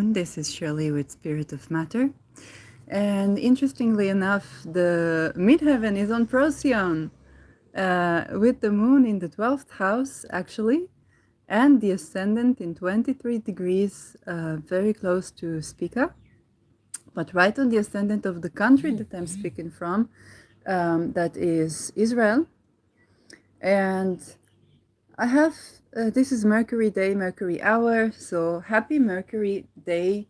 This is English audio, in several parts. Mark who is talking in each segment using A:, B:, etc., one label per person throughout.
A: Online. This is Shirley with Spirit of Matter. And interestingly enough, the midheaven is on Procyon, with the moon in the 12th house, actually, and the ascendant in 23 degrees, very close to Spica, but right on the ascendant of the country that I'm speaking from, that is Israel. And I have, this is Mercury Day, Mercury Hour, so happy Mercury Day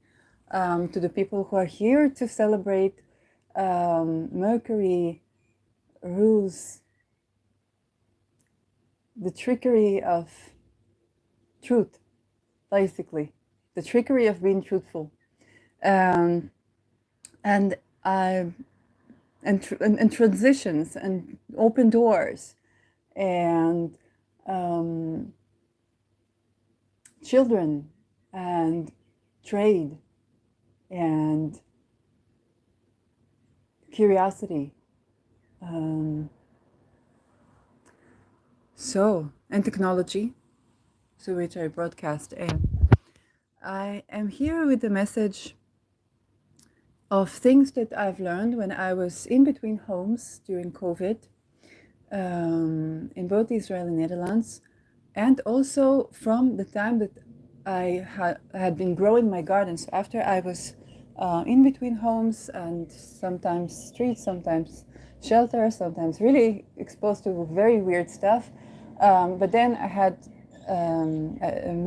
A: to the people who are here to celebrate. Mercury rules the trickery of truth, basically, the trickery of being truthful. And transitions and open doors and children and trade and curiosity. And technology, through which I broadcast. And I am here with a message of things that I've learned when I was in between homes during COVID, in both Israel and Netherlands, and also from the time that I had been growing my garden. So after I was in between homes and sometimes streets, sometimes shelter, sometimes really exposed to very weird stuff. But then I had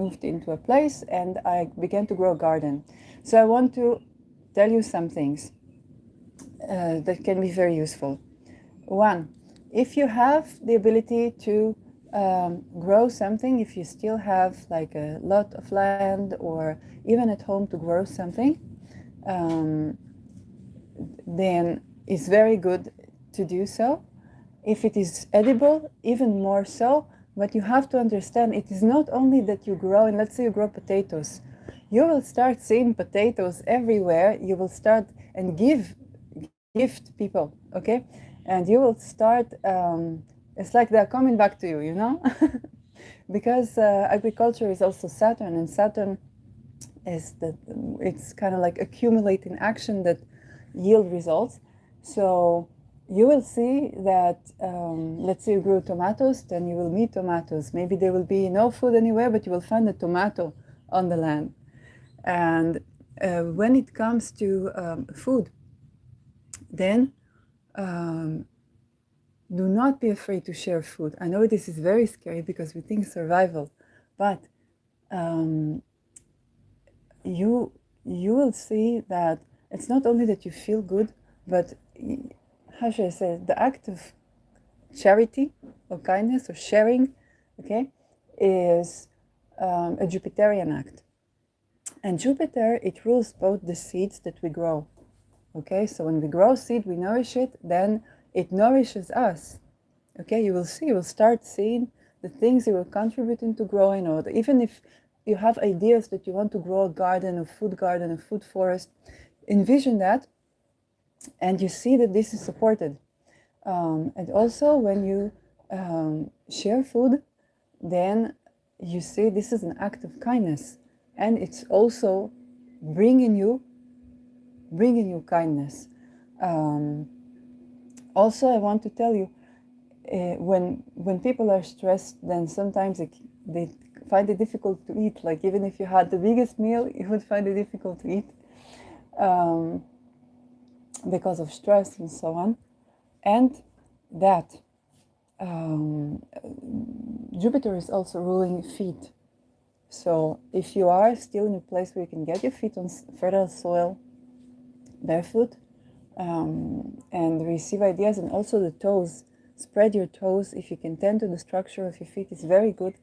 A: moved into a place and I began to grow a garden. So I want to tell you some things that can be very useful. One, if you have the ability to grow something, if you still have like a lot of land or even at home to grow something, then it's very good to do so. If it is edible, even more so. But you have to understand, it is not only that you grow, and let's say you grow potatoes. You will start seeing potatoes everywhere. You will start and gift people, okay? And you will start, it's like they're coming back to you, you know? Because agriculture is also Saturn, and Saturn is it's kind of like accumulating action that yield results. So you will see that, let's say you grow tomatoes, then you will meet tomatoes. Maybe there will be no food anywhere, but you will find a tomato on the land. And when it comes to food, then do not be afraid to share food. I know this is very scary because we think survival, but you will see that it's not only that you feel good, but how should I say it? The act of charity or kindness or sharing, okay, is a Jupiterian act. And Jupiter, it rules both the seeds that we grow. Okay, so when we grow seed, we nourish it, then it nourishes us. Okay, you will see, you will start seeing the things you will contribute into growing, or even if you have ideas that you want to grow a garden, a food forest, envision that, and you see that this is supported. And also when you share food, then you see this is an act of kindness, and it's also bringing you kindness. Also, I want to tell you, when people are stressed, then sometimes they find it difficult to eat. Like even if you had the biggest meal, you would find it difficult to eat because of stress and so on. And that Jupiter is also ruling feet. So if you are still in a place where you can get your feet on fertile soil, barefoot, and receive ideas, and also the toes, spread your toes. If you can tend to the structure of your feet, it's very good.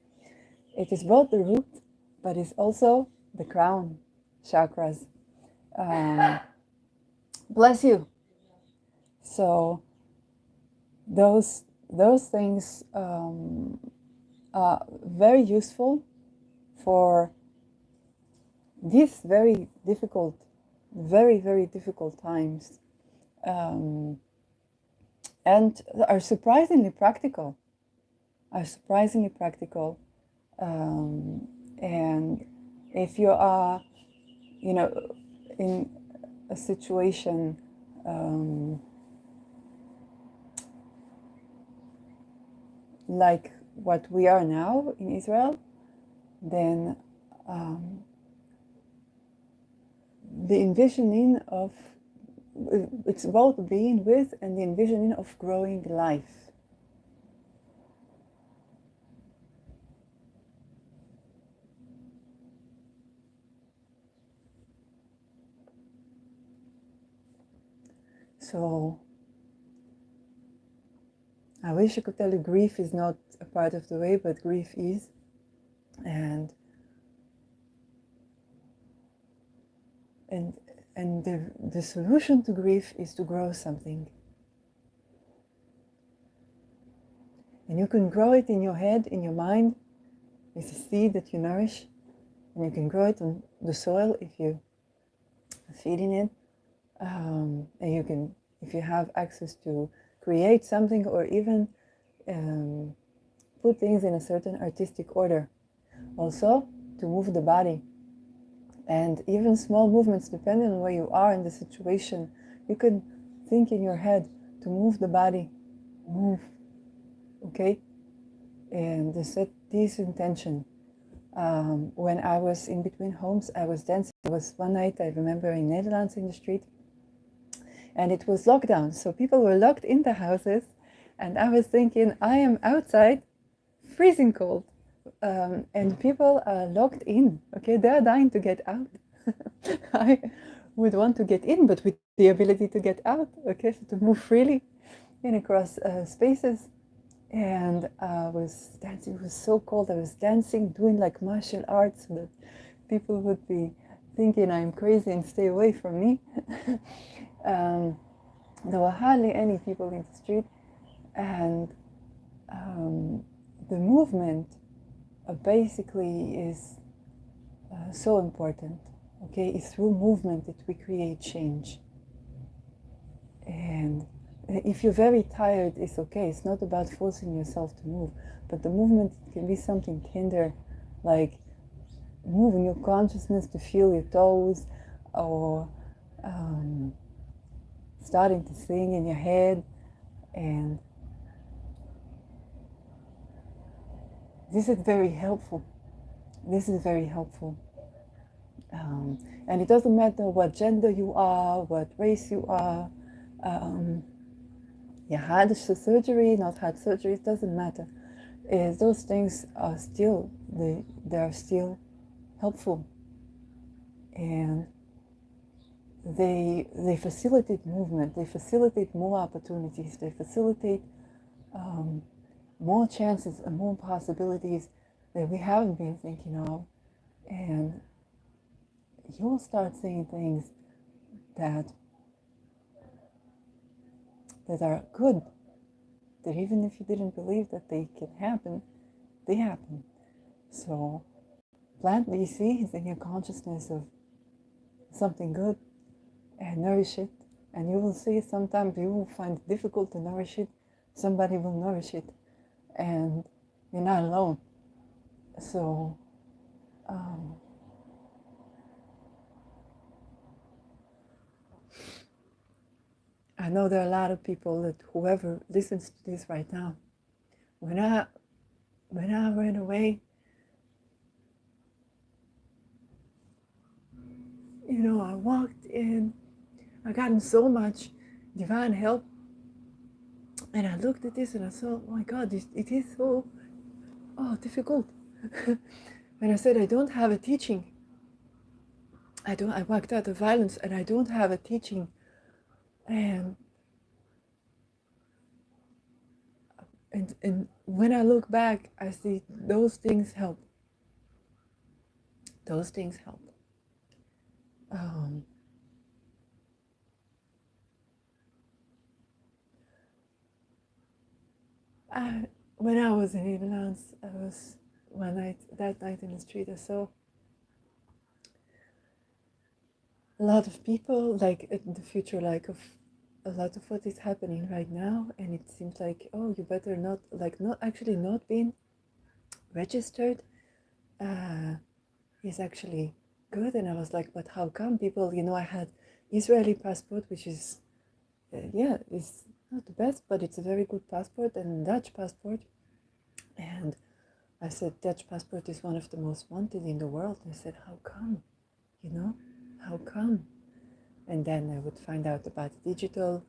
A: It is both the root, but it's also the crown chakras. Bless you. So those things are very useful for these very difficult times, and are surprisingly practical. And if you are you know, in a situation like what we are now in Israel, then the envisioning of, it's both being with and the envisioning of growing life. So I wish I could tell you grief is not a part of the way, but grief is. And and and the solution to grief is to grow something. And you can grow it in your head, in your mind. It's a seed that you nourish. And you can grow it on the soil if you feed in it. And you can, if you have access to create something, or even put things in a certain artistic order. Also, to move the body. And even small movements, depending on where you are in the situation, you could think in your head to move the body, move, okay? And to set this intention. When I was in between homes, I was dancing. It was one night, I remember, in Netherlands in the street, and it was lockdown. So people were locked in the houses, and I was thinking, I am outside, freezing cold. And people are locked in, okay? They're dying to get out. I would want to get in, but with the ability to get out, okay? So to move freely in across spaces. And I was dancing, it was so cold. I was dancing, doing like martial arts, so that people would be thinking I'm crazy and stay away from me. There were hardly any people in the street, and the movement basically is so important. Okay, it's through movement that we create change. And if you're very tired, it's okay. It's not about forcing yourself to move, but the movement can be something tender, like moving your consciousness to feel your toes, or starting to sing in your head. And this is very helpful. This is very helpful. And it doesn't matter what gender you are, what race you are, you had surgery, not had surgery, it doesn't matter. Those things are still, they are still helpful. And they facilitate movement, they facilitate more opportunities, they facilitate more chances and more possibilities that we haven't been thinking of. And you'll start seeing things that are good, that even if you didn't believe that they can happen, they happen. So plant these seeds in your consciousness of something good and nourish it. And you will see sometimes you will find it difficult to nourish it. Somebody will nourish it, and you're not alone. So I know there are a lot of people that whoever listens to this right now, when I ran away, I walked in, I gotten so much divine help, and I looked at this and I thought, oh my God, it is so difficult. When I said I don't have a teaching, I walked out of violence and I don't have a teaching, and when I look back, I see those things help. Those things help. When I was in Netherlands, I was that night in the street, I saw a lot of people, like in the future, like of a lot of what is happening right now, and it seems like, oh, you better not being registered is actually good. And I was like, but how come people, I had Israeli passport, which is, yeah, it's not the best, but it's a very good passport, and Dutch passport. And I said, Dutch passport is one of the most wanted in the world. I said, how come? How come? And then I would find out about the digital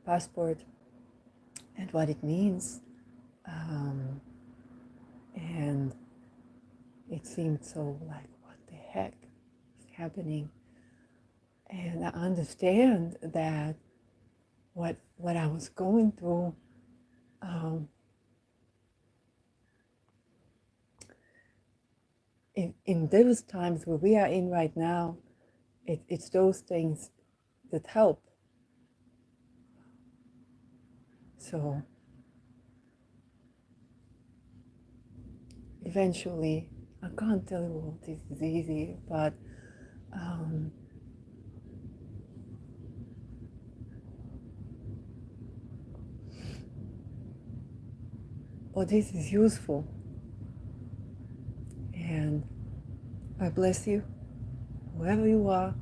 A: passport and what it means. And it seemed so like, what the heck is happening? And I understand that what I was going through, in those times where we are in right now, it's those things that help. So eventually, I can't tell you all this is easy, but this is useful. And I bless you, whoever you are,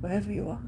A: wherever you are.